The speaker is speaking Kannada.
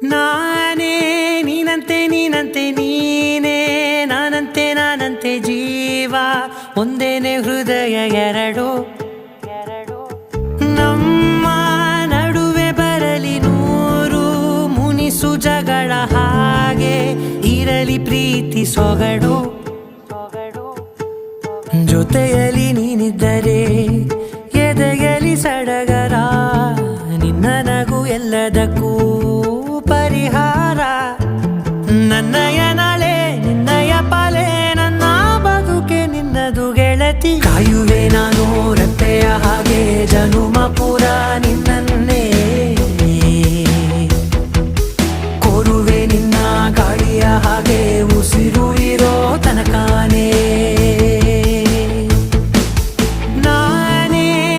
ನಾನೇ ನೀನಂತೆ ನೀನಂತೆ ನೀನೇ ನಾನಂತೆ ಜೀವ ಒಂದೇನೆ ಹೃದಯ ಎರಡು ನಮ್ಮ ನಡುವೆ ಬರಲಿ ನೂರು ಮುನಿಸು ಜಗಳ ಹಾಗೆ ಇರಲಿ ಪ್ರೀತಿ ಸೊಗಡು ಜೊತೆಯಲ್ಲಿ ನೀನಿದ್ದರೆ